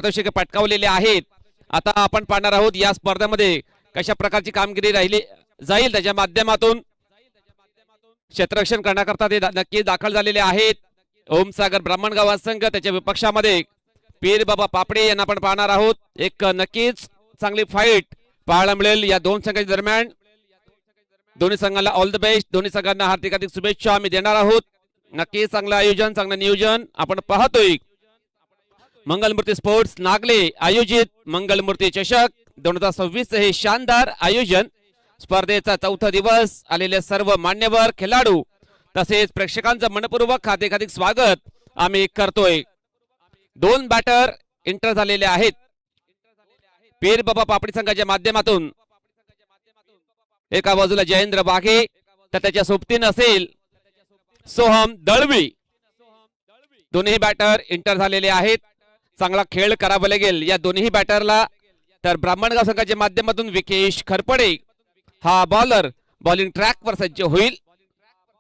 पारितोषिके पटकावलेले आहेत. आता आपण पाहणार आहोत या स्पर्धेमध्ये कशा प्रकारची कामगिरी राहिली जाईल. त्याच्या माध्यमातून क्षेत्ररक्षण करण्याकरता ते नक्की दाखल झालेले आहेत. ओमसागर ब्राह्मणगाव संघ, त्याच्या विपक्षामध्ये पीर बाबा पापडे यांना आपण पाहणार आहोत. एक नक्कीच चांगली फाईट पाहायला मिळेल या दोन संघांच्या दरम्यान. दोन्ही संघांना ऑल द बेस्ट, दोन्ही संघांना हार्दिक हार्दिक शुभेच्छा आम्ही देणार आहोत. नक्की चांगलं आयोजन, चांगलं नियोजन आपण पाहतोय. मंगलमूर्ती स्पोर्ट्स नागले आयोजित मंगलमूर्ती चषक 2026 हे शानदार आयोजन. स्पर्धेचा चौथा दिवस. आलेले सर्व मान्यवर खेळाडू तसेच प्रेक्षकांचं मनपूर्वक हार्दिक स्वागत आम्ही करतोय. दोन बॅटर एंटर झालेले आहेत पीर बाबा पापडी संघाच्या माध्यमातून. एका बाजूला जयेंद्र वाघे तर त्याच्या सोबतीन असेल सोहम दळवी. दोन्ही बॅटर एंटर झालेले आहेत. चांगला खेळ करावा लागेल या दोन्ही बॅटरला. तर ब्राह्मणगाव संघाच्या माध्यमातून विकेश खरपडे हा बॉलर बॉलिंग ट्रॅकवर सज्ज होईल.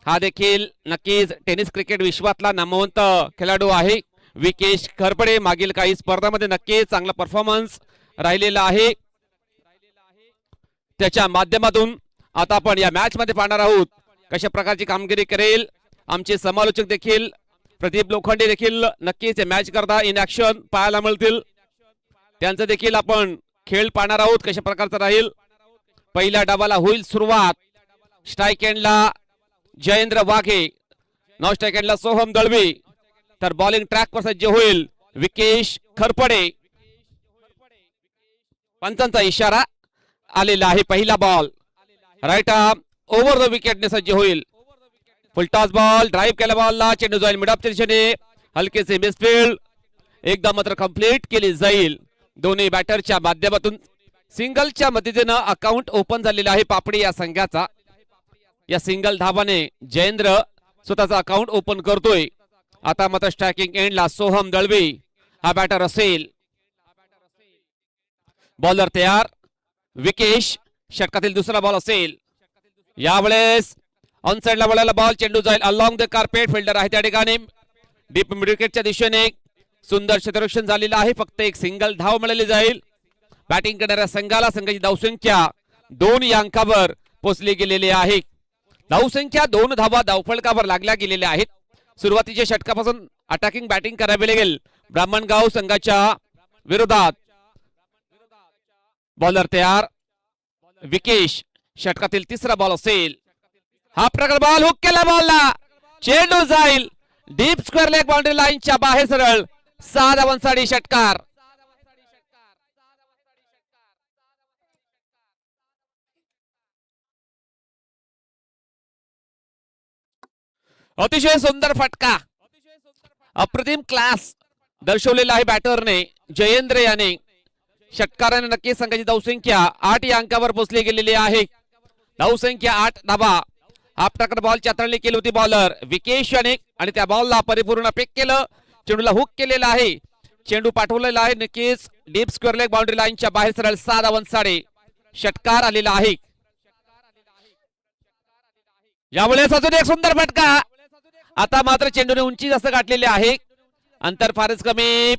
हा देखील नक्कीच टेनिस क्रिकेट विश्वातला नामवंत खेळाडू आहे. विकेश खरपडे मागील काही स्पर्धांमध्ये नक्कीच चांगला परफॉर्मन्स राहिलेला आहे. त्याच्या माध्यमातून आता आपण या मॅच मध्ये पाहणार आहोत कशा प्रकारची कामगिरी करेल. आमचे समालोचक देखील प्रदीप लोखंडे देखील नक्कीच या मॅच करता इन ऍक्शन पाहायला मिळतील. त्यांचं देखील आपण खेळ पाहणार आहोत कशा प्रकारचा राहील. पहिल्या डावाला होईल सुरुवात. स्ट्राईक एंडला जयेंद्र वाघे, नॉन स्ट्राईक एंडला सोहम दळवी. तर बॉलिंग ट्रॅकवर सज्ज होईल विकेश खरपडे. पंचांचा इशारा आलेला आहे. पहिला ball right arm over the विकेटने सज्ज होईल. फुलटॉस बॉल, ड्राईव्ह केला बॉलला, चेंडू जाईल मिड ऑफच्या दिशेने, हलकेसे मिसफील्ड. एकदा मात्र कंप्लीट केली जाईल. दोन्ही बॅटरच्या माध्यमातून सिंगलच्या मदतीनं अकाउंट ओपन झालेला आहे पापडी या संघाचा. या सिंगल धावाने जयेंद्र स्वतःचा अकाउंट ओपन करतोय. आता मात्र स्ट्रायकिंग एंडला सोहम दळवी हा बॅटर असेल. बॉलर तयार. विकेश षटकातील दुसरा बॉल असेल. यावेळेस ऑन साइडला वळाला बॉल, चेंडू जाईल अलॉंग द कार्पेट. फिल्डर आहे त्या ठिकाणी डीप मिड विकेटच्या दिशेने. सुंदर क्षेत्ररक्षण झालेलं आहे. फक्त एक सिंगल धाव मिळाली जाईल. बॅटिंग करणाऱ्या संघाला संघाची धावसंख्या 2 या अंकावर पोहोचली गेलेली आहे. धावसंख्या 2 धावा धावफलकावर लागल्या गेलेल्या आहेत. सुरुवातीच्या षटकापासून अटॅकिंग बॅटिंग करावी लागेल ब्राह्मणगाव संघाच्या विरोधात. बॉलर तयार. विकेश षटकातील तिसरा बॉल असेल. हा प्रकार बॉल हुक केला बॉलला, चेंडू जाईल डीप स्क्वेअर लेग बाउंड्री लाईनच्या बाहेर सरळ. 6 धावांसाठी षटकार. अतिशय सुंदर फटका, अप्रतिम क्लास दर्शवलेला आहे बॅटरने जयेंद्र याने. षटकाराने नक्की संघाची धावसंख्या 8 या अंकावर पोहोचली गेलेली आहे. धावसंख्या 8 धावा. हाफ टक्कर बॉल चातरणी केली होती बॉलर विकेश याने आणि त्या बॉलला परिपूर्ण पिक केलं. चेंडूला हुक केलेला आहे. चेंडू पाठवलेला आहे नक्कीच डीप स्क्वेअर लेग बाउंड्री लाईनच्या बाहेर सरळ. 6 धावांसाठी षटकार आलेला आहे. यावेळेस अजून एक सुंदर फटका. आता मात्र चेंडूने उंची जास्त गाठलेली आहे. अंतर फारच कमी.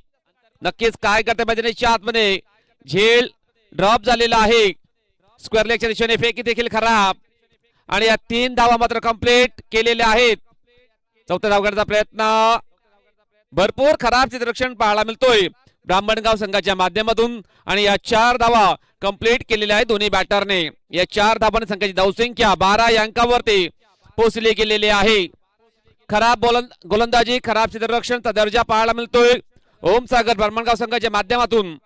नक्कीच काय करते मैदानाच्या आतमध्ये. झेल ड्रॉप झालेला आहे. स्क्वेअर लेगच्या दिशेने फेकी देखील खराब. आणि या 3 धावा मात्र कंप्लीट केलेल्या आहेत. चौथ्या धाव करण्याचा प्रयत्न. भरपूर खराब क्षेत्ररक्षण पाहायला मिळतोय ब्राह्मणगाव संघाच्या माध्यमातून. आणि या 4 धावा कंप्लीट केलेल्या आहेत दोन्ही बॅटरने. या 4 धावांनी संघाची धावसंख्या 12 या अंकावरती पोहोचली गेलेली आहे. खराब गोलंदाजी, खराब क्षेत्ररक्षणचा दर्जा पाहायला मिळतोय ओमसागर ब्राह्मणगाव संघाच्या माध्यमातून.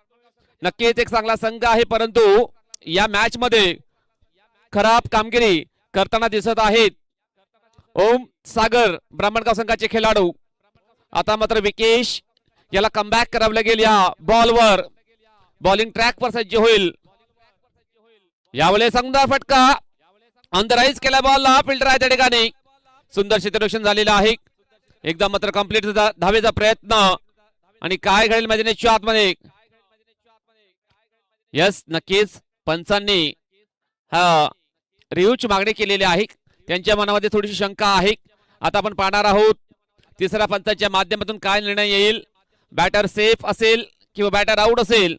नक्कीच एक चांगला संघ आहे परंतु या मॅच मध्ये खराब कामगिरी करताना दिसत आहेत ओम सागर ब्राह्मणगाव संघाचे खेळाडू. आता मात्र विकेश याला कमबॅक करावं लागेल. या बॉलवर बॉलिंग ट्रॅकवर सज्ज होईल. यावेळेस सुंदर फटका. अंडरराइज केला बॉलला, फिल्डर आहे त्या ठिकाणी. सुंदर क्षेत्ररक्षण झालेलं आहे. एकदा मात्र कंप्लीट धावेचा प्रयत्न. आणि काय घडेल मैदानाच्या आतमध्ये. यस नक्कीच पंचांनी हा रिव्ह्यूची मागणी केलेली आहे. त्यांच्या मनामध्ये थोडीशी शंका आहे. आता आपण पाहणार आहोत तिसऱ्या पंचाच्या माध्यमातून काय निर्णय येईल. बॅटर सेफ असेल किंवा बॅटर आउट असेल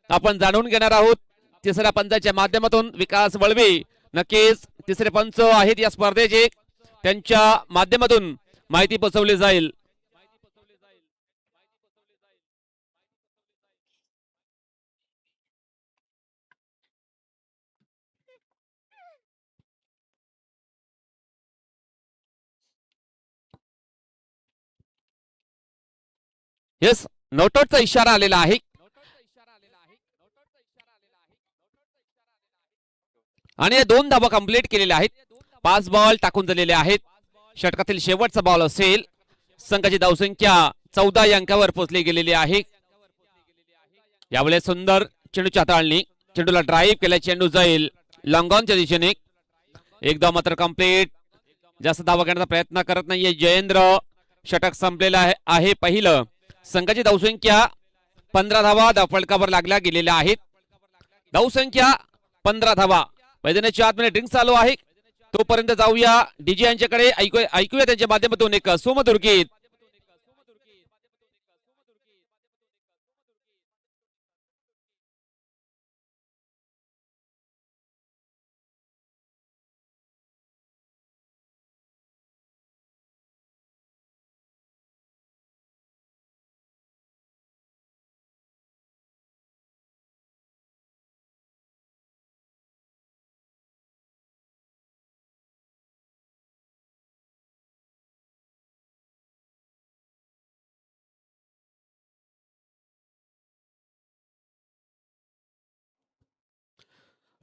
आपण जाणून घेणार आहोत तिसऱ्या पंचाच्या माध्यमातून. विकास वळवी नक्कीच तिसरे पंच आहेत या स्पर्धेचे, त्यांच्या माध्यमातून माहिती पोहोचवली जाईल. येस, नोटआउटचा इशारा आलेला आहे. आणि या 2 धावा कंप्लीट केलेल्या आहेत. 5 बॉल टाकून झालेले आहेत. षटकातील शेवटचा बॉल असेल. संघाची धावसंख्या 14 या अंकावर पोहोचली गेलेली आहे. यावेळेस सुंदर चेंडूची हाताळणी, चेंडूला ड्राईव्ह केला, चेंडू जाईल लॉंग ऑनच्या दिशेने. एकदा मात्र कंप्लीट, जास्त धावा घेण्याचा प्रयत्न करत नाहीये जयेंद्र. षटक संपलेला आहे पहिलं. संघाची धावसंख्या 15 धावा धावफलकावर लागल्या गेलेल्या आहेत. धावसंख्या 15 धावा. मैदानाच्या आतमध्ये ड्रिंक चालू आहे, तोपर्यंत जाऊया डीजे यांच्याकडे. ऐकूया त्यांच्या माध्यमातून एक सुमधुर गीत.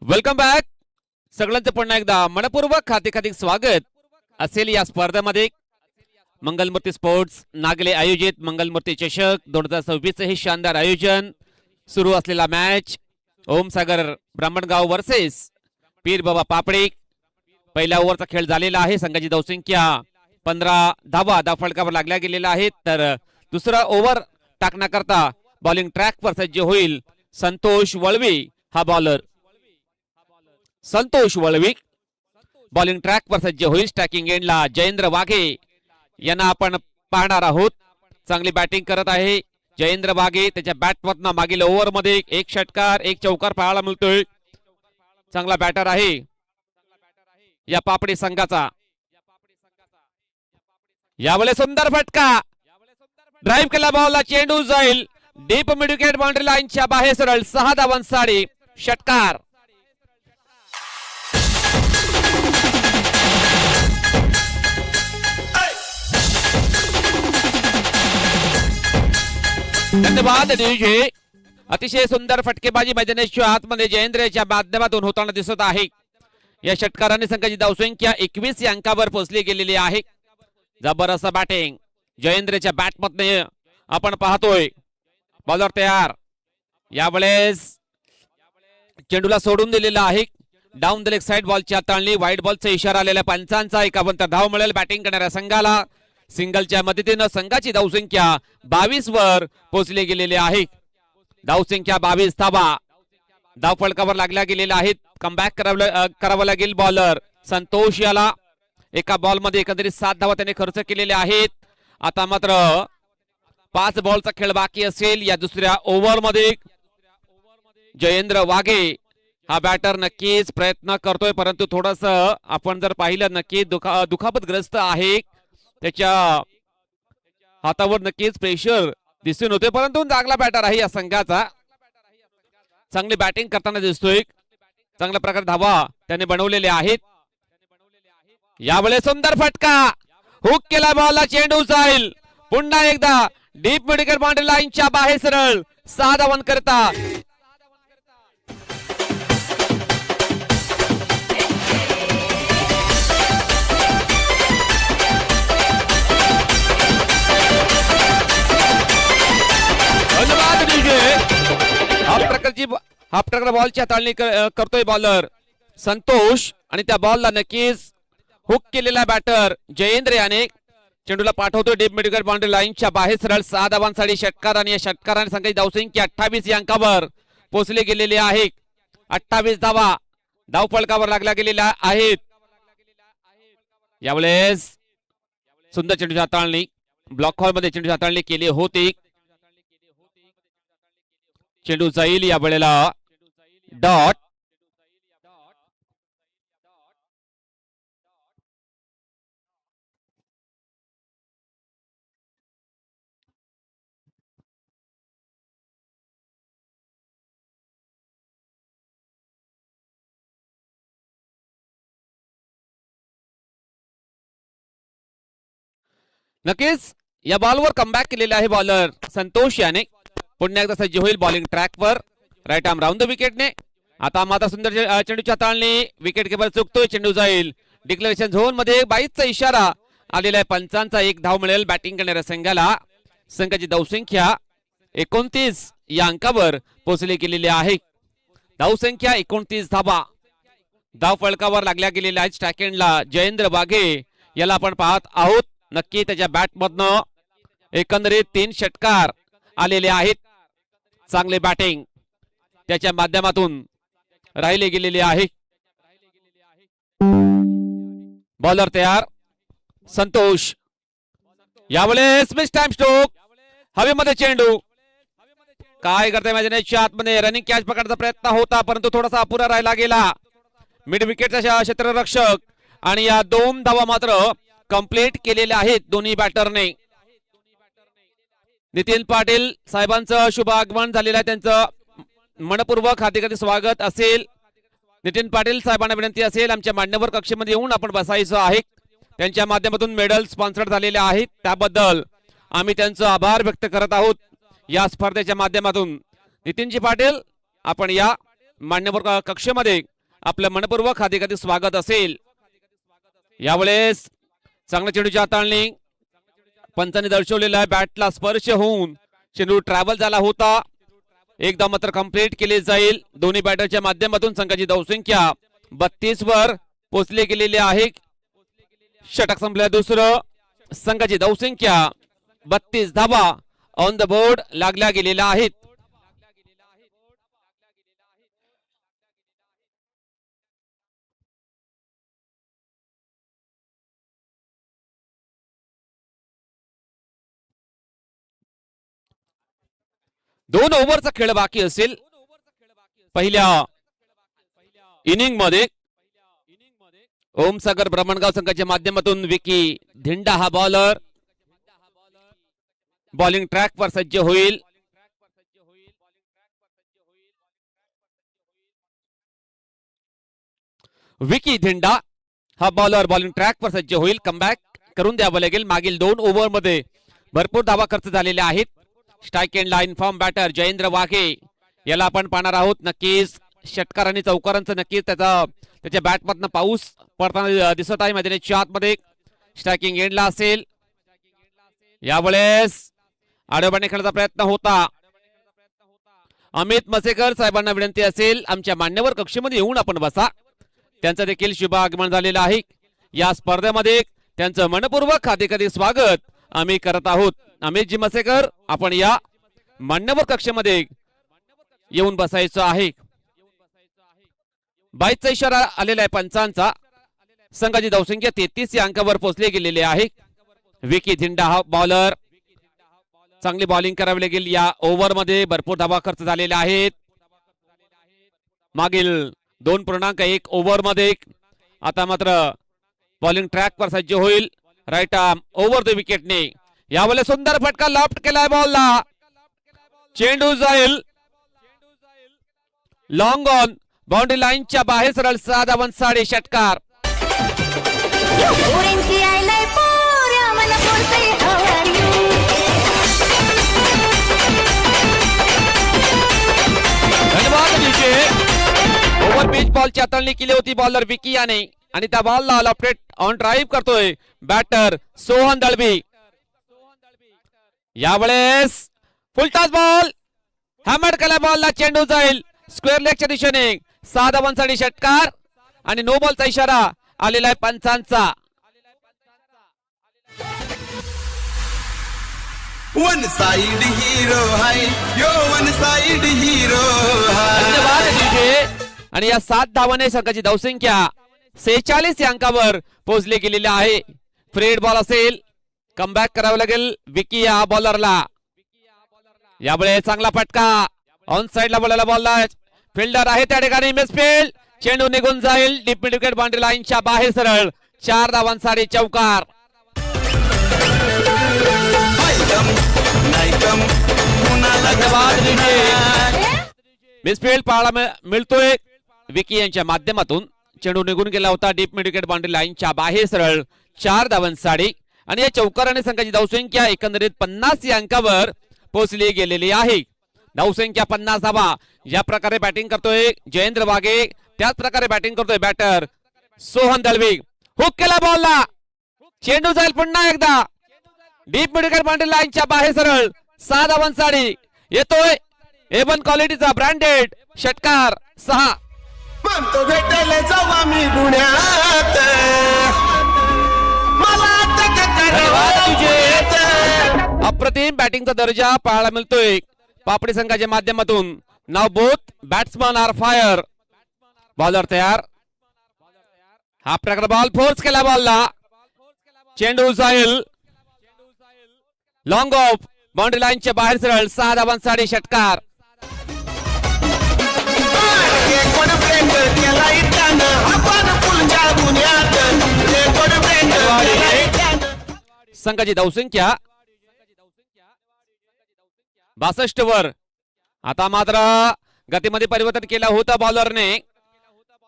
Welcome back. सगळ्यांचं पुन्हा एकदा मनपूर्वक हार्दिक स्वागत असेल या स्पर्धेमध्ये. मंगलमूर्ती स्पोर्ट्स नागले आयोजित मंगलमूर्ती चषक 2026 हे शानदार आयोजन. सुरू असलेला मॅच ओमसागर ब्राह्मणगाव वर्सेस पीर बाबा पापडी. पहिल्या ओव्हरचा खेळ झालेला आहे. संघाची धावसंख्या 15 धावा धावफलकावर लागल्या गेलेल्या आहेत. तर दुसरा ओव्हर टाकण्याकरता बॉलिंग ट्रॅकवर सज्ज होईल संतोष वळवी हा बॉलर. संतोष वळवी बॉलिंग ट्रॅकवर सज्ज होईल. स्टॅकिंग एंडला जयेंद्र वाघे यांना आपण पाहणार आहोत. चांगली बॅटिंग करत आहे जयेंद्र वाघे. त्याच्या बॅटमधनं मागील ओव्हर मध्ये एक षटकार एक चौकार पाहायला मिळतोय. चांगला बॅटर आहे या पापडी संघाचा. यावेळेस सुंदर फटका, ड्राईव्ह केला बॉलला, चेंडू जाईल डीप मिड विकेट बाउंड्री लाईनच्या बाहेर सरळ. 6 धावांसाठी षटकार. धन्यवाद डीजे. अतिशय सुंदर फटकेबाजी मैदानाच्या आतमध्ये जयेंद्रच्या माध्यमातून होताना दिसत आहे. या षटकाराने संघाची धावसंख्या 21 या अंकावर पोहोचली गेलेली आहे. जबरदस्त बॅटिंग जयेंद्रच्या बॅटमधने आपण पाहतोय. बॉलर तयार. यावेळेस चेंडूला सोडून दिलेला आहे. डाऊन द लेग साइड बॉलची हाताळणी, व्हाईट बॉलचा इशारा आलेला पंचांचा. 51 धाव मिळेल बॅटिंग करणाऱ्या संघाला. सिंगलच्या मदतीनं संघाची धावसंख्या 22 वर पोहोचली गेलेली आहे. धावसंख्या 22 धावा धावफलकावर लागल्या गेलेल्या आहेत. कमबॅक करावं लागेल बॉलर संतोष याला. एका बॉल मध्ये एकंदरीत 7 धावा त्याने खर्च केलेल्या आहेत. आता मात्र 5 बॉलचा खेळ बाकी असेल. या दुसऱ्या ओव्हर मध्ये जयेंद्र वाघे हा बॅटर नक्कीच प्रयत्न करतोय, परंतु थोडस आपण जर पाहिलं नक्की दुखापतग्रस्त आहे. त्याच्या हातावर नक्कीच प्रेशर दिसून होते, परंतु चांगला बॅटर आहे या संघाचा. चांगली बॅटिंग करताना दिसतोय. चांगल्या प्रकारे धावा त्याने बनवलेले आहेत. यावेळेस सुंदर फटका, हुक केला बॉलला, चेंडू जाईल पुन्हा एकदा डीप मिड विकेट बाउंड्री लाईनच्या बाहेर सरळ. 6 धावांकरता हा प्रकार बॉलची हाताळणी करतोय बॉलर संतोष. आणि त्या बॉलला नक्कीच हुक केलेला बॅटर जयेंद्र याने चेंडूला पाठवतोय डीप मिड विकेट बाउंड्री लाईनच्या बाहेर सरळ. 6 धावांसाठी षटकार. आणि या षटकाराने संघाची धावसंख्या 28 या अंकावर पोहोचली गेलेली आहे. 28 धावा धावफलकावर लागल्या गेलेल्या आहेत. यावेळेस सुंदर चेंडूची हाताळणी, ब्लॉक हॉल मध्ये चेंडूची हाताळणी केली होती. चेंडू जाईल या वेळेला डॉट. नक्कीच या बॉलवर कमबॅक केलेला आहे बॉलर संतोष याने. पुन्हा एकदा सज्ज होईल बॉलिंग ट्रॅकवर राईट आर्म राऊंड द विकेटने. आता मात्र सुंदर चेंडूची हाताळणी, विकेट किपर चुकतोय, चेंडू जाईल डिक्लेरेशन झोन मध्ये. 22चा इशारा आलेला आहे पंचांचा. एक धाव मिळेल बॅटिंग करणाऱ्या संघाला. संघाची धावसंख्या 29 या अंकावर पोहोचली गेलेली आहे. धावसंख्या 29 धावा. धाव फलकावर लागल्या गेलेल्या आहेत स्टॅकेंडला जयेंद्र वाघे याला आपण पाहत आहोत. नक्की त्याच्या बॅट मधनं एकंदरीत 3 षटकार आलेले आहेत. चांगले बॅटिंग त्याच्या माध्यमातून राहिले गेलेले आहे. बॉलर तयार संतोष. यावेळेस मिस टाइम स्ट्रोक, हवेमध्ये चेंडू. काय करते मैदानाच्या आतमध्ये रनिंग कॅच पकडण्याचा प्रयत्न होता परंतु थोडासा अपुरा राहिला गेला. मिड विकेटचा क्षेत्ररक्षक आणि या 2 धावा मात्र कंप्लीट केलेल्या आहेत दोन्ही बॅटरने. नितीन पाटील साहेबांचं शुभ आगमन झालेलं आहे. त्यांचं मनपूर्वक हार्दिक स्वागत असेल. नितीन पाटील साहेबांना विनंती असेल आमच्या मान्यवर कक्षेमध्ये येऊन आपण बसायचं आहे. त्यांच्या माध्यमातून मेडल स्पॉन्सर झालेले आहेत त्याबद्दल आम्ही त्यांचं आभार व्यक्त करत आहोत. या स्पर्धेच्या माध्यमातून नितीनजी पाटील आपण या मान्यवर कक्षेमध्ये आपलं मनपूर्वक हार्दिक स्वागत असेल. यावेळेस चांगल्या चेंडूची हाताळणी पंचांनी दर्शवलेला आहे. बॅटला स्पर्श होऊन चेंडू ट्रॅव्हल झाला होता. एकदा मात्र कंप्लीट केले जाईल. दोन्ही बॅटरच्या माध्यमातून संघाची धावसंख्या 32 वर पोहोचली गेलेली आहे. षटक संपल्या दुसरं. संघाची धावसंख्या 32 धावा ऑन द बोर्ड लागल्या गेलेल्या आहेत. दोन ओव्हरचा खेळ बाकी असेल पहिल्या इनिंग मध्ये. ओमसागर ब्रह्मणगाव संघाच्या माध्यमातून विकी धिंडा हा बॉलर बॉलिंग ट्रॅक वर सज्ज होईल. विकी धिंडा हा बॉलर बॉलिंग ट्रॅक वर सज्ज होईल. कमबॅक करून द्यावं लागेल. मागील 2 ओव्हर मध्ये भरपूर धावा खर्च झालेल्या आहेत. Strike end line form batter Jayendra Waghe याला आपण पाहणार आहोत. नक्कीच षटकार आणि चौकारांचं नक्कीच त्याच्या बॅट मधनं पाऊस पडताना दिसत आहे. मैदानाच्या आतमध्ये स्ट्रायकिंग एंडला असेल. यावेळेस आडोबाने खेळण्याचा प्रयत्न होता. अमित मसेकर साहेबांना विनंती असेल आमच्या मान्यवर कक्षेमध्ये येऊन आपण बसा. त्यांचं देखील शुभ आगमन झालेलं आहे. या स्पर्धेमध्ये त्यांचं मनपूर्वक हार्दिक स्वागत आम्ही करत आहोत. अमितजी मसेकर आपण या मान्यवर कक्षेमध्ये येऊन बसायचं आहे. 22चा इशारा आलेला आहे पंचांचा. संघाची धावसंख्या 33 या अंकावर पोहोचली गेलेली आहे. विकी धिंडा हा बॉलर चांगली बॉलिंग करावी लागेल. या ओव्हर मध्ये भरपूर धावा खर्च झालेल्या आहेत. मागील 2.1 ओव्हर मध्ये आता मात्र बॉलिंग ट्रॅक वर सज्ज होईल. राईट आर्म ओव्हर द विकेटने. यावेळेस सुंदर फटका लॉफ्ट केलाय बॉलला. चेंडू जाईल लॉंग ऑन बाउंड्री लाईनच्या बाहेर सरळ 6 धावांसाठी षटकार. धन्यवाद. ओव्हर पिच बॉलची हाताळणी केली होती बॉलर विकी याने आणि त्या बॉलला लॉफ्टेड ऑन ड्राईव्ह करतोय बॅटर सोहन दळवी. यावेळेस फुलटॉस बॉल हॅमर केला बॉलला. चेंडू जाईल स्क्वेअर लेगच्या दिशेने. 6 धावांसाठी षटकार आणि नो बॉलचा इशारा आलेला आहे पंचांचा. वन साइड हीरो हाय यो वन साइड हीरो धन्यवाद. आणि या 7 धावाने संघाची धावसंख्या 46 या अंकावर पोहोचली गेलेली आहे. फ्रेड बॉल असेल. कमबॅक करावं लागेल विकी या बॉलरला. यावेळेस चांगला फटका ऑन साइडला बोलायला बॉलला फिल्डर आहे त्या ठिकाणी मिसफील्ड, चेंडू निघून जाईल डीप मिड विकेट बाउंड्री लाईनच्या बाहेर सरळ 4 धावांसाठी चौकार. मिसफील्ड पाहायला मिळतोय विकी यांच्या माध्यमातून. चेंडू निघून गेला होता डीप मिड विकेट बाउंड्री लाईनच्या बाहेर सरळ 4 धावांसाठी आणि या चौकाराने संघाची धावसंख्या एकंदरीत 50 या अंकावर पोहोचली गेलेली आहे. धावसंख्या 50 धावा. या प्रकारे बॅटिंग करतोय जयेंद्र वाघे, त्याच प्रकारे बॅटिंग करतोय बॅटर सोहन दळवी. हुक केला बॉलला, चेंडू जाईल पुन्हा एकदा डीप मिड विकेट बाउंड्री लाईनच्या बाहेर सरळ 6 धावांसाठी. येतोय A1 क्वालिटीचा ब्रँडेड षटकार 6. म्हणतो भेटायला जाऊ आम्ही गुन्ह्यात अप्रतिम बॅटिंगचा दर्जा पाहायला मिळतोय पापडी संघाच्या माध्यमातून. Now both batsmen are fire. Bowler तयार. हा प्रकार बॉल फोर्स केला बॉलला, चेंडू जाईल लॉंग ऑफ बाउंड्री लाईनच्या बाहेर सरळ 6 धावांसाठी षटकार. संघाची धावसंख्या 62 वर. आता मात्र गतीमध्ये परिवर्तन केलं होतं बॉलरने.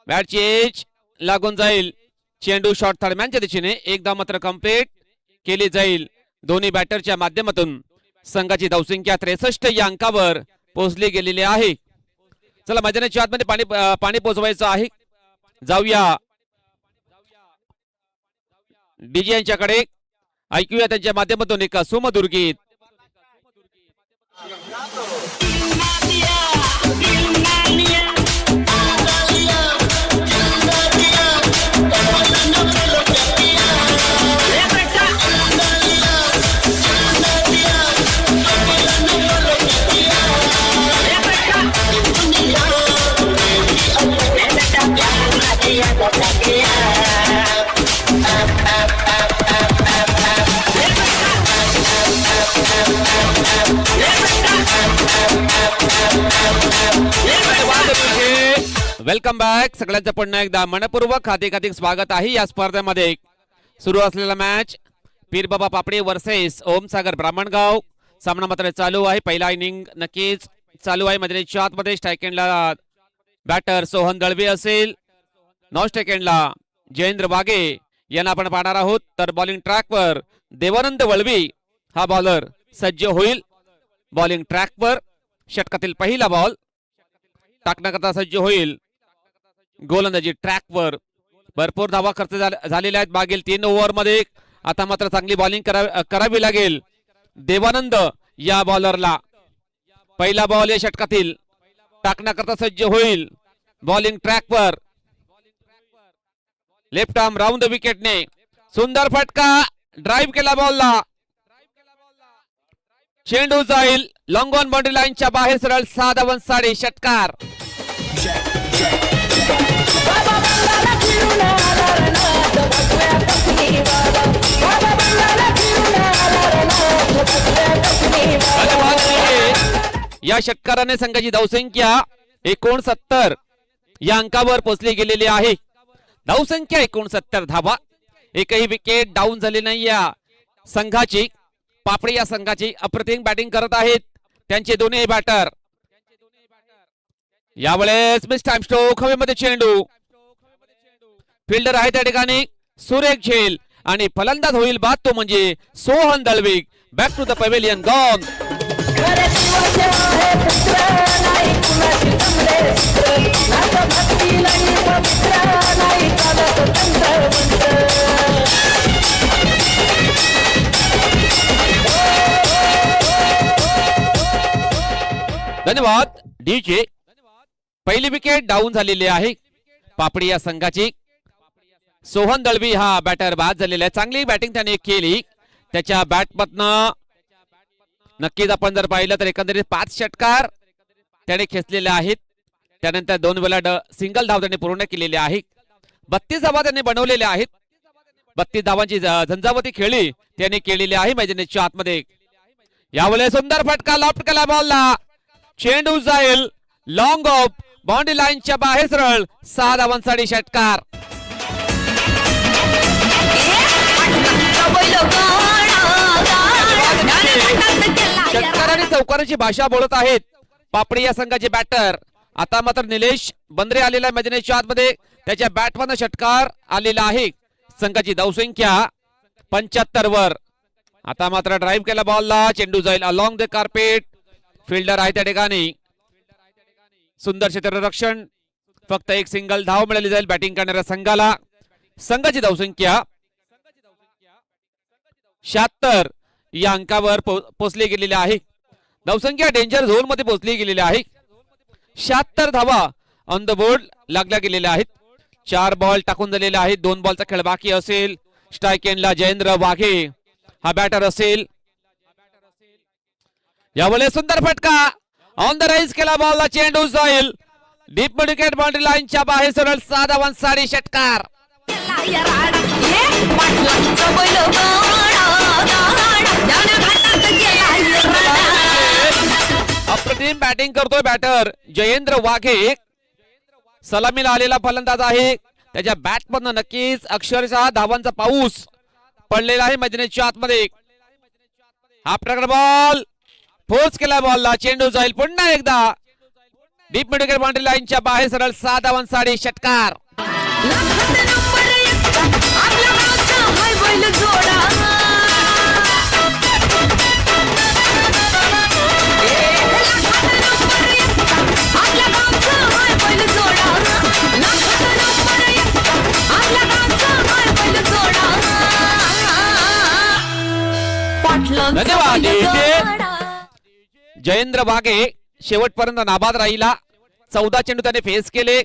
बॅटची एज लागून जाईल, चेंडू शॉट थर्डमॅनच्या दिशेने. एकदा मात्र कंप्लीट केली जाईल दोन्ही बॅटरच्या माध्यमातून. संघाची धावसंख्या 63 या अंकावर पोहोचली गेलेली आहे. चला मैदानाच्या आतमध्ये पाणी पोहोचवायचं आहे. जाऊया डीजे यांच्याकडे, ऐकूया त्यांच्या माध्यमातून एक सुमधुर गीत. Welcome back. सगळ्यांचं पुन्हा एकदा मनपूर्वक हार्दिक स्वागत आहे या स्पर्धेमध्ये. सुरू असलेला मॅच पीरबाबा पापडी वर्सेस ओमसागर ब्राह्मणगाव. सामना मात्र चालू आहे. पहिला इनिंग नक्कीच चालू आहे. मैदानाच्या आतमध्ये स्ट्राईक एंडला बॅटर सोहन दळवी असेल, नॉन स्ट्राईक एंडला जयेंद्र वाघे यांना आपण पाहणार आहोत. तर बॉलिंग ट्रॅकवर देवानंद वळवी हा बॉलर सज्ज होईल. बॉलिंग ट्रॅकवर षटकातील पहिला बॉल टाकण्याकरता सज्ज होईल. गोलंदाजी ट्रॅकवर भरपूर धावा खर्च झालेल्या आहेत मागील 3 ओव्हरमध्ये. आता मात्र चांगली बॉलिंग करावी लागेल देवानंद या बॉलरला. पहिला बॉल या षटकातील टाकण्याकरता सज्ज होईल. बॉलिंग ट्रॅकवर लेफ्ट आर्म राऊंड द विकेटने सुंदर फटका, ड्राईव्ह केला बॉलला, चेंडू जाईल लॉंग ऑन बाउंड्री लाईनच्या बाहेर सरळ 6 धावांसाठी षटकार. या षटकाराने संघाची धावसंख्या 69 या अंकावर पोहोचली गेलेली आहे. धावसंख्या 69 धावा. एकही विकेट डाऊन झाली नाही या संघाची. पापडी या संघाची अप्रतिम बॅटिंग करत आहेत त्यांचे दोन्ही बॅटर. यावेळेस मिस टाइम स्ट्रोक, हवेमध्ये चेंडू, फिल्डर आहे त्या ठिकाणी सुरेख झेल आणि फलंदाज होईल बाद तो म्हणजे Sohan Dalvi. Back to the pavilion gone. धन्यवाद डीजे. पहिली विकेट डाऊन झालेली आहे पापडी या संघाची. सोहन दळवी हा बॅटर बाद झालेला आहे. चांगली बॅटिंग त्याने केली. त्याच्या बॅटमधनं नक्कीच आपण जर पाहिलं तर एकंदरीत 5 षटकार त्याने खेचलेले आहेत. त्यानंतर 2 वेळा सिंगल धाव त्याने पूर्ण केलेले आहे. 32 धावा त्यांनी बनवलेल्या आहेत. 32 धावांची झंझावती खेळी त्याने केलेली आहे मैदानाच्या आतमध्ये. यावेळेस सुंदर फटका, लॉफ्ट केला बॉलला, चेंडू जाईल लॉंग ऑफ बाउंड्री लाईनच्या बाहेर सरळ 6 धावांसाठी षटकार. षटकार आणि चौकाराची भाषा बोलत आहेत पापडी या संघाचे बॅटर. आता मात्र निलेश बंद्रे आलेला मैदानाच्या आतमध्ये, त्याच्या बॅटमधून षटकार आलेला आहे. संघाची धावसंख्या 75 वर. आता मात्र ड्राईव्ह केला बॉलला, चेंडू जाईल अलॉंग द कार्पेट. फिल्डर आहे त्या ठिकाणी, सुंदर क्षेत्ररक्षण. फक्त एक सिंगल धाव मिळाली जाईल बॅटिंग करणाऱ्या संघाला. संघाची धावसंख्या 76 या अंकावर पोहोचली गेलेली आहे. धावसंख्या डेंजर झोन मध्ये पोहोचली गेलेली आहे. 76 धावा ऑन द बोर्ड लागल्या गेलेल्या आहेत. 4 बॉल टाकून झालेले आहेत. 2 बॉलचा खेळ बाकी असेल. स्ट्राईक एंडला जयेंद्र वाघे हा बॅटर असेल. यावेळेस सुंदर फटका ऑन द राईज केला बॉलला, चेंडू जाईल डीप मिड विकेट बाउंड्री लाईनच्या बाहेर सरळ 6 धावांसाठी षटकार. अप्रतिम बॅटिंग करतोय बॅटर जयेंद्र वाघे. सलामीला आलेला फलंदाज आहे. त्याच्या बॅट मधनं नक्कीच अक्षरशः धावांचा पाऊस पडलेला आहे मैदानाच्या आतमध्ये. हा प्रकार बॉल फोर्स केला बॉलला, चेंडू जाईल पुन्हा एकदा डीप मिड विकेट बाउंड्री लाईनच्या बाहेर सरळ 6 धावांसाठी षटकार. धन्यवाद. जयेंद्र वाघे शेवटपर्यंत नाबाद राहिला. 14 चेंडू त्याने फेस केले.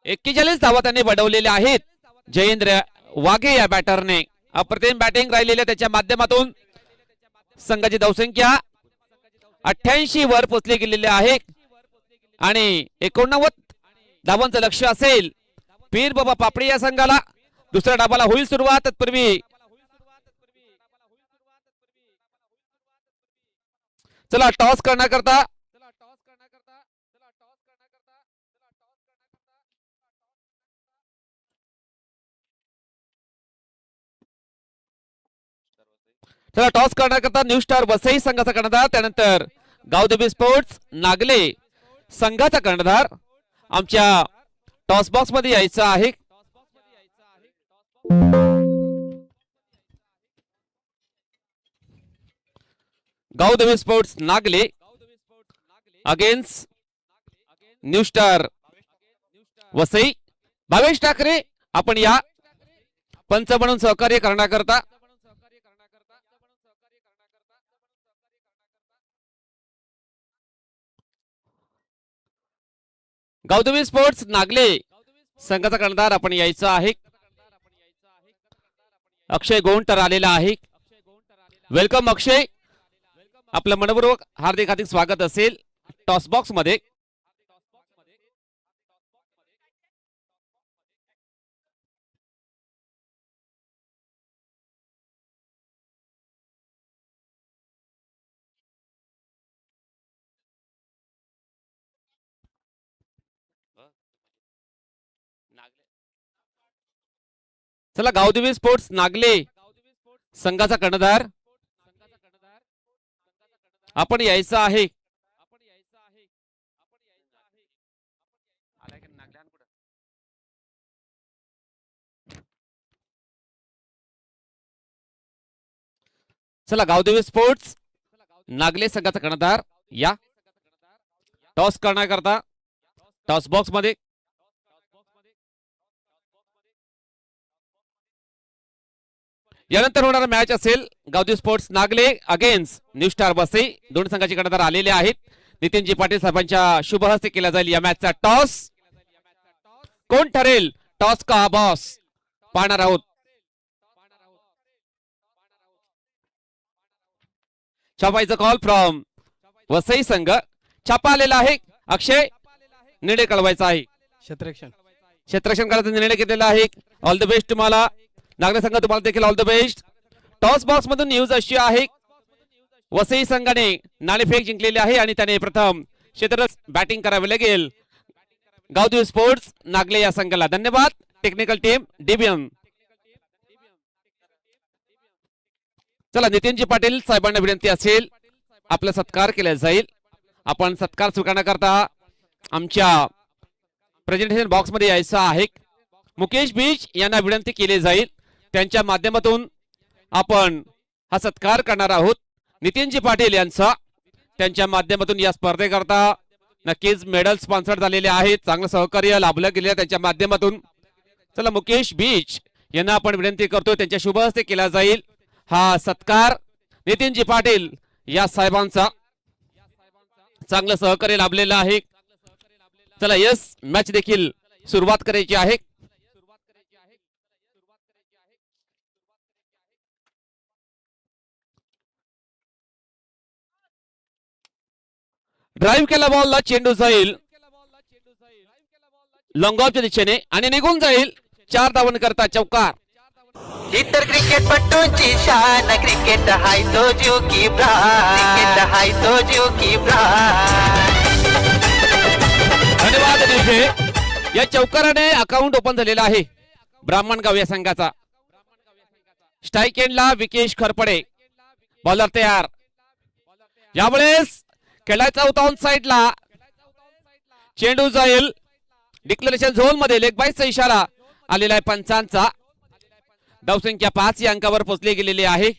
41 धावा त्याने बनवलेल्या आहेत जयेंद्र वाघे या बॅटरने. अप्रतिम बॅटिंग राहिलेल्या त्याच्या माध्यमातून संघाची धावसंख्या 88 वर पोहोचली गेलेली आहे आणि 89 धावांचं लक्ष असेल पीर बाबा पापडी या संघाला. दुसऱ्या डाबाला होईल सुरुवात. तत्पूर्वी चला टॉस करण्याकरता न्यू स्टार वसई संघाचा कर्णधार, त्यानंतर गावदेवी स्पोर्ट्स नागले संघाचा कर्णधार आमच्या टॉस बॉक्स मध्ये यायचं आहे. Gavdevi sports Nagle against new star Vasai. Bhavesh Thakare आपण या पंच म्हणून सहकार्य करण्याकरता गावदेवी स्पोर्ट्स नागले संघाचा कर्णधार आपण यायचं आहे. अक्षय गोंटर आलेला आहे. वेलकम अक्षय, आपलं मनपूर्वक हार्दिक हार्दिक स्वागत असेल टॉस बॉक्स मध्ये. चला गावदेवी स्पोर्ट्स नागले संघाचा कर्णधार आपण यायचं आहे. चला गावदेवी स्पोर्ट्स नागले संघाचा कर्णधार या टॉस करण्याकरता टॉस बॉक्स मध्ये. यानंतर होणारा मॅच असेल Gavdevi sports Nagle against new star Vasai. दोन संघाचे कर्णधार आलेले आहेत. नितीनजी पाटील साहेबांच्या शुभ हस्ते केला जाईल या मॅचचा टॉस. कोण ठरेल टॉस का बॉस पाहणार आहोत. छापायचा कॉल फ्रॉम वसई संघ. छापा आलेला आहे. अक्षय निर्णय कळवायचा आहे. क्षेत्ररक्षण करायचा निर्णय घेतलेला आहे. ऑल द बेस्ट तुम्हाला. नागरे संघ तुम्हाला देखील all the best. Toss box मधून न्यूज अशी आहे वसई संघाने नाणेफेक जिंकलेली आहे आणि त्याने प्रथम क्षेत्ररक्षण बॅटिंग करावे लागेल गावदेवी स्पोर्ट्स नागले या संघाला. धन्यवाद टेक्निकल टीम डीबीएम. चला नितीनजी पाटील साहेबांना विनंती असेल आपला सत्कार केला जाईल. आपण सत्कार स्वीकारण्याकरता आमच्या प्रेझेंटेशन बॉक्स मध्ये यायचं आहे. मुकेश बीज यांना विनंती केली जाईल. त्यांच्या माध्यमातून आपण हा सत्कार करणार आहोत. नितीनजी पाटील यांचा त्यांच्या माध्यमातून या स्पर्धेकरता नक्कीच मेडल स्पॉन्सर झालेले आहेत. चांगलं सहकार्य लाभलं गेले त्यांच्या माध्यमातून. चला मुकेश बीज यांना आपण विनंती करतो त्यांच्या शुभ हस्ते केला जाईल हा सत्कार. नितीनजी पाटील या साहेबांचा चांगलं सहकार्य लाभलेलं आहे. चला यस मॅच देखील सुरुवात करायची आहे. ड्राईव्ह केला बॉलला चेंडू जाईल लॉंगऑफच्या दिशेने आणि निघून जाईल. 4 धावन करता चौकार. इतर क्रिकेटपटूंची शान क्रिकेट हाय तो जीव की प्राण क्रिकेट हाय तो जीव की प्राण. धन्यवाद दिलखे. या चौकाराने अकाउंट ओपन झालेला आहे ब्राह्मणगाव या संघाचा. स्ट्राईक एंडला विकेश खरपडे. बॉलर तयार. यावेळेस खेळायचा होता ऑन साइडला. चेंडू जाईल डिक्लेरेशन झोन मध्ये. लेग बाईचा इशारा आलेला आहे पंचांचा. धावसंख्या 5 या अंकावर पोहोचली गेलेली आहे.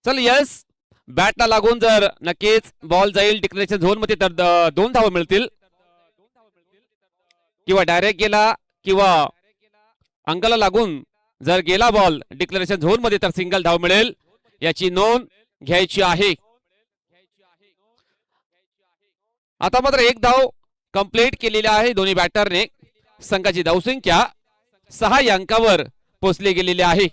चल यस बॅटला लागून जर नक्कीच बॉल जाईल डिक्लेरेशन झोन मध्ये तर 2 धावा मिळतील किंवा डायरेक्ट गेला किंवा अंगाला लागून जर गेला बॉल डिक्लेरेशन झोन मध्ये तर सिंगल धाव मिळेल. याची नोंद घ्यायची आहे. आता मात्र 1 धाव कंप्लीट केलेली आहे दोन्ही बॅटरने. संघाची धावसंख्या 6 या अंकावर पोहोचली गेलेली आहे.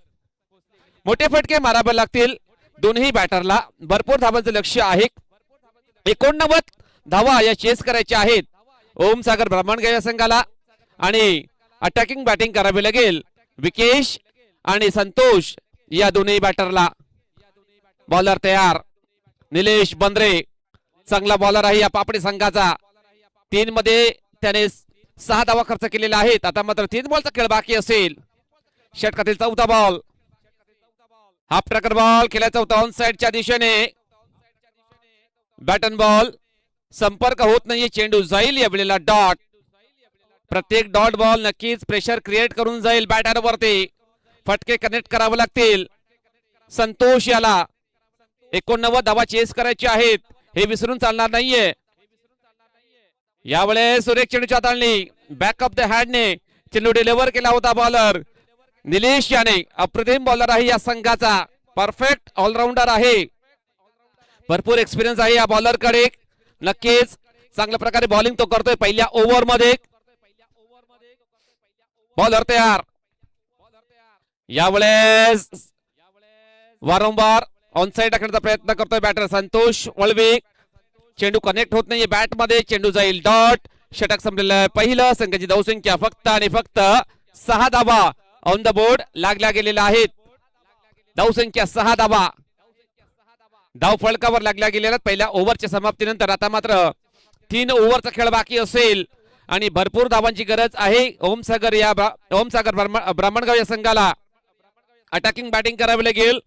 मोठे फटके मारावे लागतील दोन्ही बॅटरला. भरपूर धावांचं लक्ष आहे. 89 धावा या चेस करायच्या आहेत ओम सागर ब्राह्मणगाव या संघाला आणि अटॅकिंग बॅटिंग करावी लागेल विकेश आणि संतोष या दोन्ही बॅटरला. बॉलर तयार. निलेश बंद्रे चांगला बॉलर आहे या पापडी संघाचा. 3 मध्ये त्याने 6 धावा खर्च केलेला आहेत. आता मात्र 3 बॉलचा खेळ बाकी असेल. षटकातील 4था बॉल. हाफ ट्रॅकर बॉल खेळायचा होता ऑन साइडच्या दिशेने. बॅट अँड बॉल संपर्क होत नाहीये. चेंडू जाईल या वेळेला डॉट. प्रत्येक डॉट बॉल नक्कीच प्रेशर क्रिएट करून जाईल बॅटर वरती. फटके कनेक्ट करावे लागतील. संतोष याला 89 धावा चेस करायचे आहेत. हे विसरून चालणार नाहीये. यावेळेस सुरेख चेंडूची हाताळणी. बॅक ऑफ द हँडने चेंडू डिलिव्हर केला होता बॉलर निलेश याने. अप्रतिम बॉलर आहे या संघाचा. परफेक्ट ऑलराऊंडर आहे. भरपूर एक्सपिरियन्स आहे या बॉलर कडे. नक्कीच चांगल्या प्रकारे बॉलिंग तो करतोय पहिल्या ओव्हर मध्ये. बॉलर तयार. यावेळेस वारंवार ऑन साइड टाकण्याचा प्रयत्न करतोय बॅटर संतोष वळवी. चेंडू कनेक्ट होत नाहीये बॅट मध्ये. चेंडू जाईल डॉट. षटक संपलेलं आहे पहिलं. संघाची धावसंख्या फक्त आणि फक्त 6 धावा ऑन द बोर्ड लागल्या गेलेल्या आहेत. धावसंख्या 6 धावा धाव फलकावर लागल्या गेलेल्या पहिल्या ओव्हरच्या समाप्तीनंतर. आता मात्र 3 ओव्हरचा खेळ बाकी असेल आणि भरपूर धावांची गरज आहे ओमसागर ब्राह्मणगाव या संघाला. अटॅकिंग बॅटिंग करावी लागेल.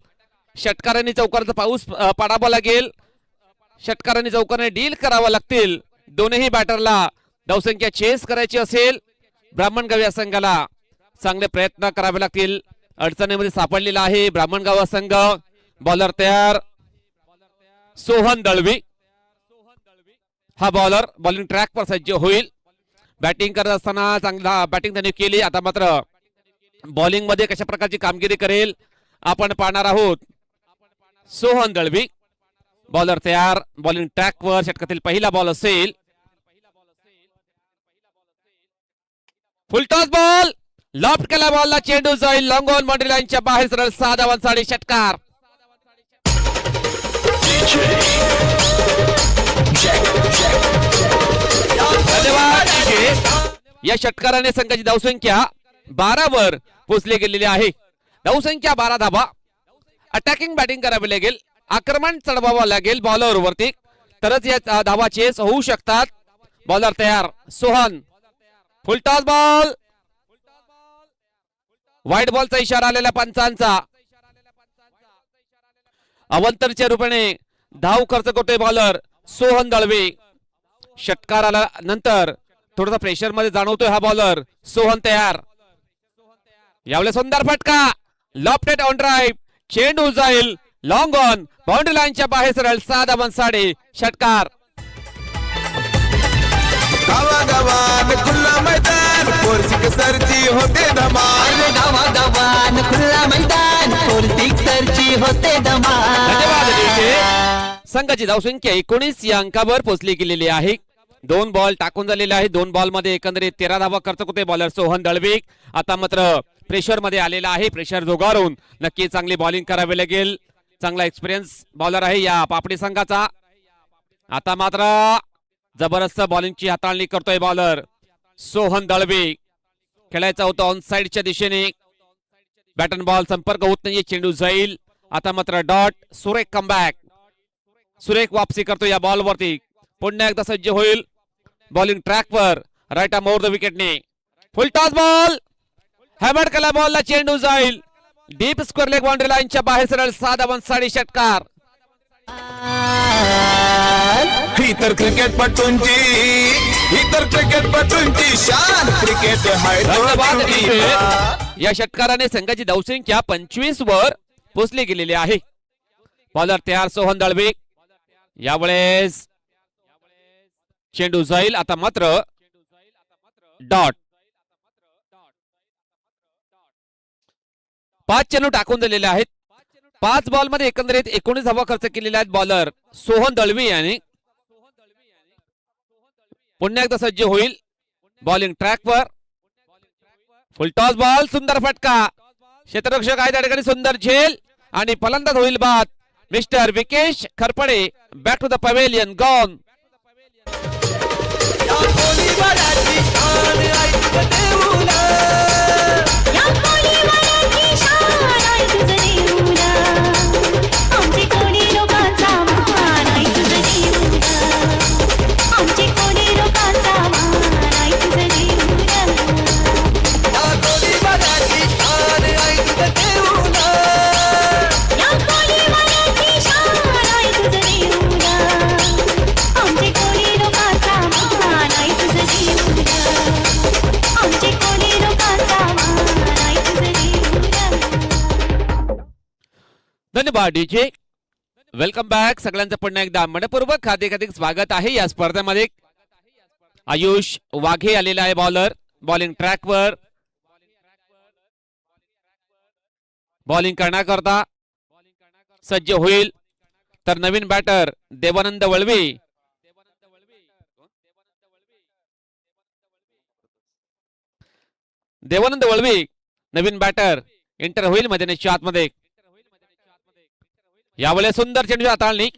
षटकारांनी चौकाराचा पाऊस पाडावा लागेल. षटकारांनी चौकाराने डील करावं लागतील दोन्ही बॅटरला. धावसंख्या चेस करायची असेल ब्राह्मणगाव या संघाला. चांगले प्रयत्न करावे लागतील. अडचणीमध्ये सापडलेला आहे ब्राह्मणगाव संघ. बॉलर तयार. सोहन दळवी हा बॉलर बॉलिंग ट्रॅक पर सज्ज होईल. बॅटिंग करत असताना चांगला बॅटिंग त्यांनी केली. आता मात्र बॉलिंग मध्ये कशा प्रकारची कामगिरी करेल आपण पाहणार आहोत. सोहन दळवी बॉलर तयार. बॉलिंग ट्रॅक वर षटकातील पहिला बॉल असेल. Full toss ball. लॉफ्ट केला बॉलला. चेंडू जाईल लॉंग ऑन बाउंड्री लाईनच्या बाहेर. सरळ 6 धावांसाठी षटकार. धन्यवाद. या षटकाराने संघाची धावसंख्या 12 वर पोहोचले गेलेले आहे. धावसंख्या 12 धावा. अटॅकिंग बॅटिंग करावी लागेल, आक्रमण चढवावं लागेल बॉलर वरती, तरच या धावा चेस होऊ शकतात. बॉलर तयार, सोहन. Full toss ball. व्हाईट बॉलचा इशारा आलेला पंचांचा. अवंतरच्या रूपाने धाव खर्च करतोय बॉलर सोहन दळवे. षटकार आला नंतर थोडासा प्रेशर मध्ये जाणवतोय हा बॉलर. सोहन तयार. यावेळेस सुंदर फटका, लॉफ्टेड ऑन ड्राईव्ह, चेंडू जाईल लॉंग ऑन, बाउंड्री लाईनच्या बाहेर सरळ. 6 धावां साडे. षटकार. गावागावान खुल्ला मैदान फोर सिक्सरची होते धमाल. गावागावान खुल्ला मैदान फोर सिक्सरची होते धन्यवाद धमाल. DJ. संघाची धावसंख्या 19 या अंकावर पोहोचली गेलेली आहे. 2 बॉल टाकून झालेले आहे. 2 बॉल मध्ये एकंदरीत 13 धावा खर्च होते बॉलर सोहन दळवे. आता मात्र प्रेशर मध्ये आलेला आहे. प्रेशर झुगारून नक्की चांगली बॉलिंग करावी लागेल. चांगला एक्सपिरियन्स बॉलर आहे या पापडी संघाचा. आता मात्र जबरदस्त बॉलिंगची हाताळणी करतोय बॉलर सोहन दळवे. खेळायचा होता ऑन साइडच्या दिशेने. बॅट अँड बॉल संपर्क होत नाहीये, चेंडू जाईल. आता मात्र डॉट. सुरेख कमबॅक, सुरेख वापसी करतो या बॉल वरती. पुन्हा एकदा सज्ज होईल बॉलिंग ट्रॅकवर. राईट आर्म ओव्हर द विकेटने. Full toss ball. हॅमर केला बॉलला, चेंडू जाईल डीप स्क्वेअर लेग बाउंड्री लाईनच्या बाहेर सरळ. 6 धावां साडे. षटकार. ही तर क्रिकेटपटूंची शान. क्रिकेट हाय तो धन्यवाद beauty. DJ. या षटकाराने संघाची धावसंख्या 25 वर पोहोचली गेलेली आहे. बॉलर तयार सोहन दळवे. यावेळेस चेंडू जाईल. आता मात्र डॉट. 5 चेंडू टाकून दिलेले आहेत. 5 बॉल मध्ये एकंदरीत 19 धावा खर्च केलेल्या आहेत बॉलर सोहन दळवी यांनी. पुन्हा एकदा सज्ज होईल बॉलिंग ट्रॅकवर. Full toss ball. सुंदर फटका. क्षेत्ररक्षक आहे त्या ठिकाणी. सुंदर झेल आणि फलंदाज होईल बाद mister Vikesh Kharpade. Back to the pavilion. Gone. धन्यवाद DJ. Welcome back. सगळ्यांचं पुन्हा एकदा मनपूर्वक हार्दिक स्वागत आहे या स्पर्धेमध्ये. आयुष वाघे आलेला आहे बॉलर बॉलिंग ट्रॅकवर. बॉलिंग करण्याकरता सज्ज होईल तर नवीन बॅटर देवानंद वळवे. देवानंद वळवे नवीन बॅटर एंटर होईल मैदानाच्या आतमध्ये. यावेळेस सुंदर चेंडू हाताळणी.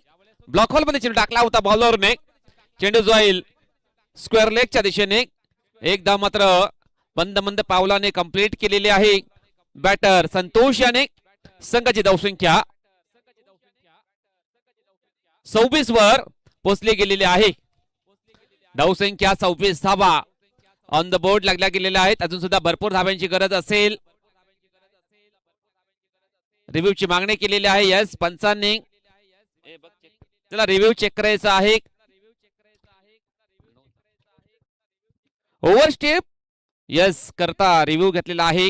ब्लॉक होल मध्ये चेंडू टाकला होता बॉलरने. चेंडू जाईल स्क्वेअर लेगच्या दिशेने. एकदा मात्र बंद मंद पावलाने कंप्लीट केलेली आहे बॅटर संतोष याने. संघाची धावसंख्या 26 वर पोहोचली गेलेली आहे. धावसंख्या 26 धावा ऑन द बोर्ड लागल्या गेलेल्या आहेत. अजून सुद्धा भरपूर धाव्यांची गरज असेल. रिव्ह्यूची मागणी केलेली आहे. यस पंचांनी त्याला रिव्ह्यू चेक करायचा आहे. ओव्हर स्टेप यस करता रिव्ह्यू घेतलेला आहे.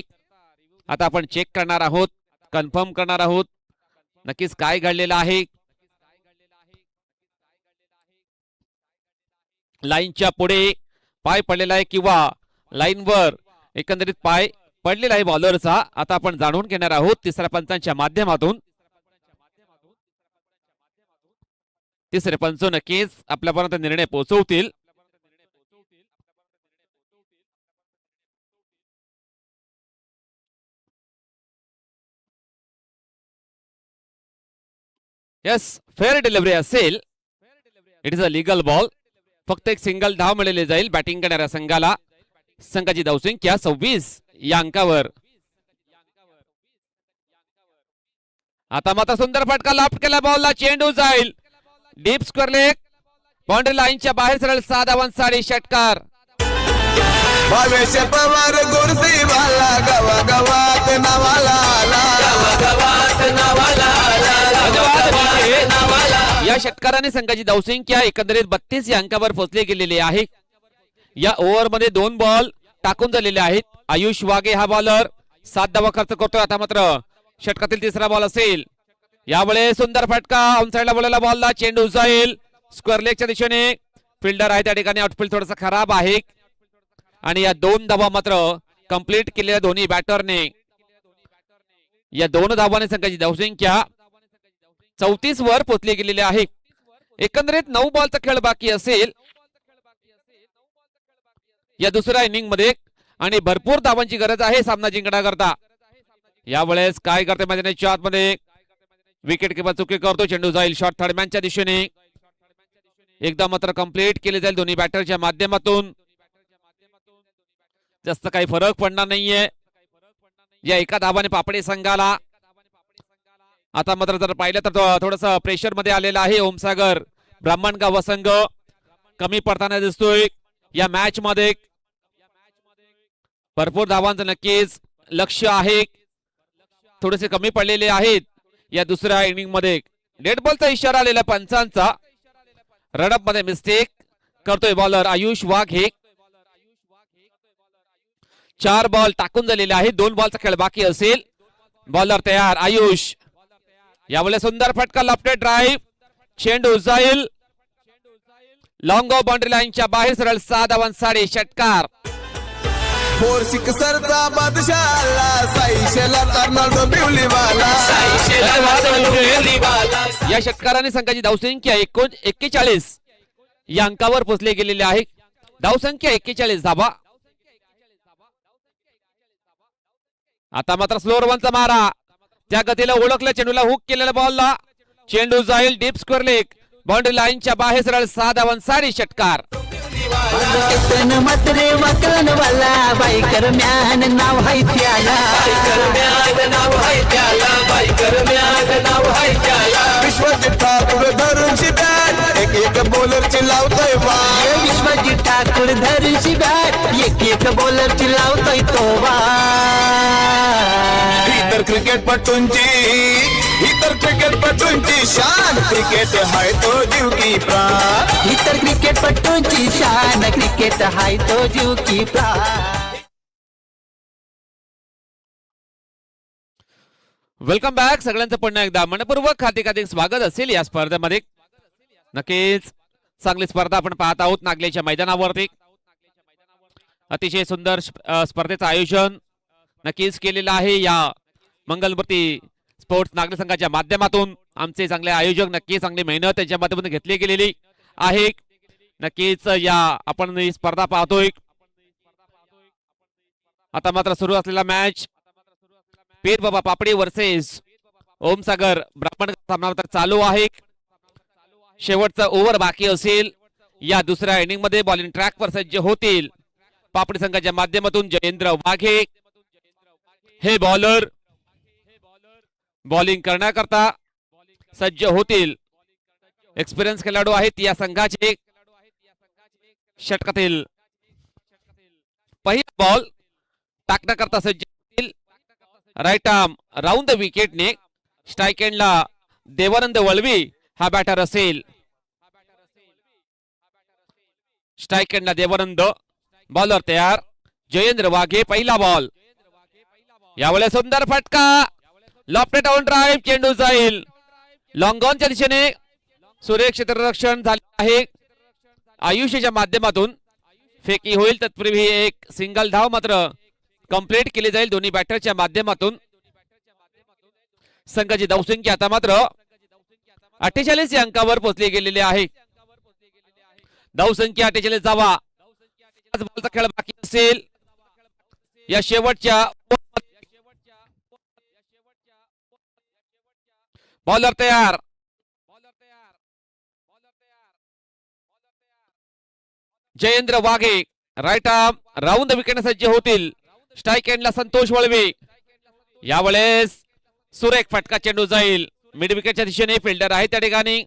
आता आपण चेक करणार आहोत, कन्फर्म करणार आहोत नक्कीच काय घडलेलं आहे. लाईनच्या पुढे पाय पडलेला आहे किंवा लाईनवर एकंदरीत पाय पडलेला आहे बॉलरचा. आता आपण जाणून घेणार आहोत तिसऱ्या पंचांच्या माध्यमातून. तिसरे पंच नक्कीच आपल्यापर्यंत निर्णय पोहोचवतील. यस फेअर डिलिव्हरी असेल. It is a legal ball. फक्त एक सिंगल धाव मिळाली जाईल बॅटिंग करणाऱ्या संघाला. संघाची धावसंख्या 26 या अंकावर. आता मात्र सुंदर फटका लाफ्ट केला बॉलला, चेंडू जाईल डीप स्क्वेअर लेग, बाउंड्री लाईनच्या बाहेर सरळ 6 धावांसाठी षटकार. भावेश पवार गुरसी वाला गवा गवात नावाला या षटकाराने संघाची धावसंख्या एकंदरीत 32 या अंकावर पोहोचली गेलेली आहे. या ओव्हर मध्ये 2 बॉल टाकून झालेले आहेत. आयुष वाघे हा बॉलर 7 धावा खर्च करतोय. आता मात्र षटकातील तिसरा बॉल असेल. यावेळेस सुंदर फटका ऑन साइडला बोललेला बॉलला, चेंडू जाईल स्क्वेअर लेगच्या दिशेने. फिल्डर आहे त्या ठिकाणी, आउटफील्ड थोडासा खराब आहे आणि या 2 धावा मात्र कंप्लीट केलेल्या दोन्ही बॅटरने. या 2 धावांनी संघाची धावसंख्या 34 वर पोहोचली गेलेली आहे. एकंदरीत 9 बॉलचा खेळ बाकी असेल या दुसऱ्या इनिंग मध्ये आणि भरपूर धावांची गरज आहे सामना जिंकण्याकरता. यावेळेस काय करते मैदानाच्या आतमध्ये, विकेट किपर चुकी करतो, चेंडू जाईल शॉर्ट थर्डमॅनच्या दिशेने. एकदा मात्र कंप्लीट केले जाईल दोन्ही बॅटरच्या माध्यमातून. जास्त काही फरक पडणार नाहीये या एका धावाने पापडी संघाला. आता मात्र जर पाहिलं तर थोडस प्रेशर मध्ये आलेला आहे ओमसागर ब्राह्मणगाव संघ. कमी पडताना दिसतोय या मॅच मध्ये. भरपूर धावांचं नक्कीच लक्ष आहे, थोडेसे कमी पडलेले आहेत या दुसऱ्या इनिंग मध्ये. डेड बॉलचा इशारा आलेला पंचांचा. रनअप मध्ये मिस्टेक करतोय बॉलर आयुष वाघे. 4 बॉल टाकून झालेले आहेत, 2 बॉलचा खेळ बाकी असेल. बॉलर तयार आयुष. यावेळेस सुंदर फटका लॉफ्टेड ड्राईव्ह, चेंडू जाईल लॉंग ऑफ बाउंड्री लाईनच्या बाहेर सरळ 6 धावांसाठी षटकार. 4 सिक्सरचा बादशाह साईशेला कर्नाटो बिवलीवाला. या षटकाराने संघाची धावसंख्या 41 या अंकावर पोहोचले गेलेले आहे. धावसंख्या 41 धावा. आता मात्र स्लोअर वनचा मारा, त्या गतीला ओळखलं, चेंडूला हुक केलेल्या बॉलला, चेंडू जाईल डीप स्क्वेअर लेग, बाउंड्री लाईनच्या बाहेर सरळ 6 धावांसाठी षटकार. म्हात्रे वकलन वाला बाईकर म्यान नाव हाय त्याला. विश्वजित ठाकूर धरूनची बॅट एक एक बॉलरची लावतोय वाट. विश्वजित ठाकूर धरूनची बॅट एक बॉलरची लावतोय तो इतर क्रिकेटपटूंची शान क्रिकेट हाय तो जीव की प्राण. इतर क्रिकेटपटूंची शान क्रिकेट हाय तो जीव की प्राण. वेलकम बॅक सगळ्यांचं पुन्हा एकदा मनपूर्वक हार्दिक स्वागत असेल या स्पर्धेमध्ये. नक्कीच चांगली स्पर्धा आपण पाहत आहोत नागलेच्या मैदानावरती. अतिशय सुंदर स्पर्धेचं आयोजन नक्कीच केलेलं आहे या मंगलमूर्ती स्पोर्ट्स नागरी संघाच्या माध्यमातून. आमचे चांगले आयोजक नक्की चांगली मेहनत त्यांच्या माध्यमातून घेतली गेलेली आहे. नक्कीच या आपण ही स्पर्धा पाहतोय. आता मात्र सुरू असलेला मॅच पीर बाबा पापडी वर्सेस ओमसागर ब्राह्मण सामना मात्र चालू आहे. शेवटचा ओव्हर बाकी असेल या दुसऱ्या इनिंग मध्ये. बॉलिंग ट्रॅक वर सज्ज होतील पापडी संघाच्या माध्यमातून जयेंद्र वाघे. हे बॉलर बॉलिंग करण्याकरता सज्ज होतील. एक्सपिरियन्स खेळाडू आहेत या संघाचे. षटकातील पहिला बॉल टाकण्याकरता सज्ज होतील. राईट आर्म राऊंड द विकेटने. स्ट्राईक एंडला देवानंद वळवी हा बॅटर असेल. स्ट्राईक एंडला देवानंद. बॉलर तयार जयेंद्र वाघे. पहिला बॉल. यावेळेस सुंदर फटका लॉफ्टेड ऑन ड्राईव्ह, चेंडू जाईल लॉंग ऑनच्या दिशेने. सुरेख क्षेत्ररक्षण झाले आहे आयुष्याच्या माध्यमातून. फेकी होईल तत्पूर्वी एक सिंगल धाव मात्र कंप्लीट केली जाईल दोन्ही बॅटरच्या माध्यमातून. संघाची धावसंख्या आता मात्र 48 या अंकावर पोहोचली गेलेली आहे. धावसंख्या 48 धावा. बॉलचा खेळ बाकी असेल या शेवटच्या. बॉलर तयार. Jayendra Waghe right arm round wicket सज्ज होतील. स्ट्राईक एंडला संतोष वळवे. यावेळेस सुरेख फटका चेंडू जाईल मिड विकेटच्या दिशेने. फिल्डर आहे त्या ठिकाणी,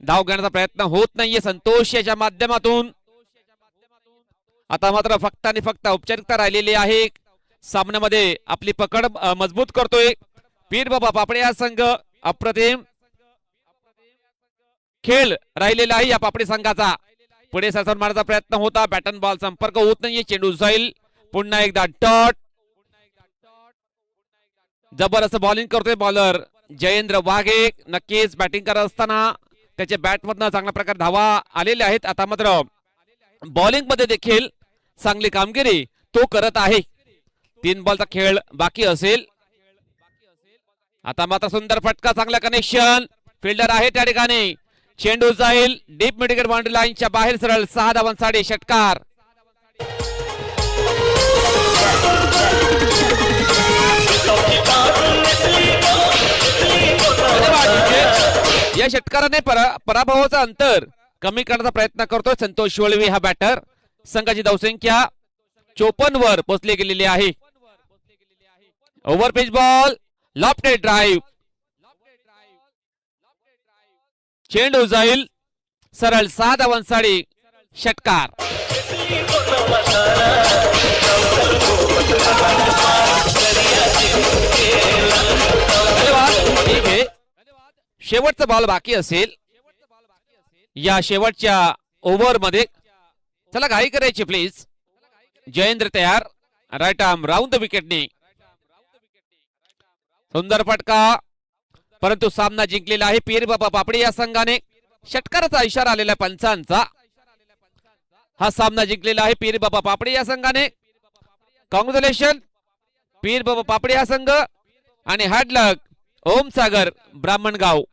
धाव घेण्याचा प्रयत्न होत नाहीये संतोष याच्या माध्यमातून. आता मात्र फक्त आणि फक्त औपचारिकता राहिलेली आहे. सामन्यामध्ये आपली पकड मजबूत करतोय पीर बाबा पापडे हा संघ. अप्रतिम खेळ राहिलेला आहे या पापडी संघाचा. पुढे सरसर मारण्याचा प्रयत्न होता, बॅटन बॉल संपर्क होत नाहीये, चेंडू जाईल. पुन्हा एकदा डॉट. जबरदस्त बॉलिंग करतोय बॉलर जयेंद्र वाघे. नक्कीच बॅटिंग करत असताना त्याच्या बॅट मधनं चांगल्या प्रकारे धावा आलेल्या आहेत. आता मात्र बॉलिंग मध्ये देखील चांगली कामगिरी तो करत आहे. 3 बॉलचा खेळ बाकी असेल. आता मात्र सुंदर फटका, चांगला कनेक्शन. फिल्डर आहे त्या ठिकाणी, चेंडू जाईल डीप मिड विकेट बाउंड्री लाईनच्या बाहेर. सरळ 6 धावांसाठी षटकार. या षटकाराने पराभवाचं अंतर कमी करण्याचा प्रयत्न करतोय संतोष वळवे हा बॅटर. संघाची धावसंख्या 54 वर पोहोचली गेलेली आहे. ओव्हरपिच बॉल, लॉफ्टेड ड्राईव्ह, चेंडू जाईल. सरळ 6 धावांसाठी षटकार. ठीक आहे, शेवटचा बॉल बाकी असेल या शेवटच्या ओव्हर मध्ये. चला घाई करायची प्लीज. जयेंद्र तयार, राईट आर्म राऊंड द विकेटने. सुंदर फटका, परंतु सामना जिंकलेला आहे पीर बाबा पापडी या संघाने. षटकाराचा इशारा आलेला पंचांचा. हा सामना जिंकलेला आहे पीर बाबा पापडी या संघाने. कॉंग्रॅच्युलेशन पीर बाबा पापडी हा संघ आणि हार्ड लक ओम सागर ब्राह्मणगाव.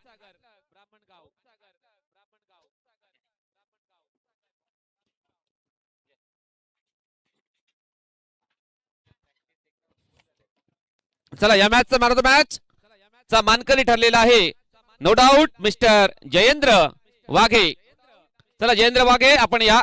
चला या मॅचचा मॅन ऑफ द मॅच चा मानकरी ठरलेला आहे no doubt mister Jayendra Waghe. चला जयेंद्र वाघे आपण या.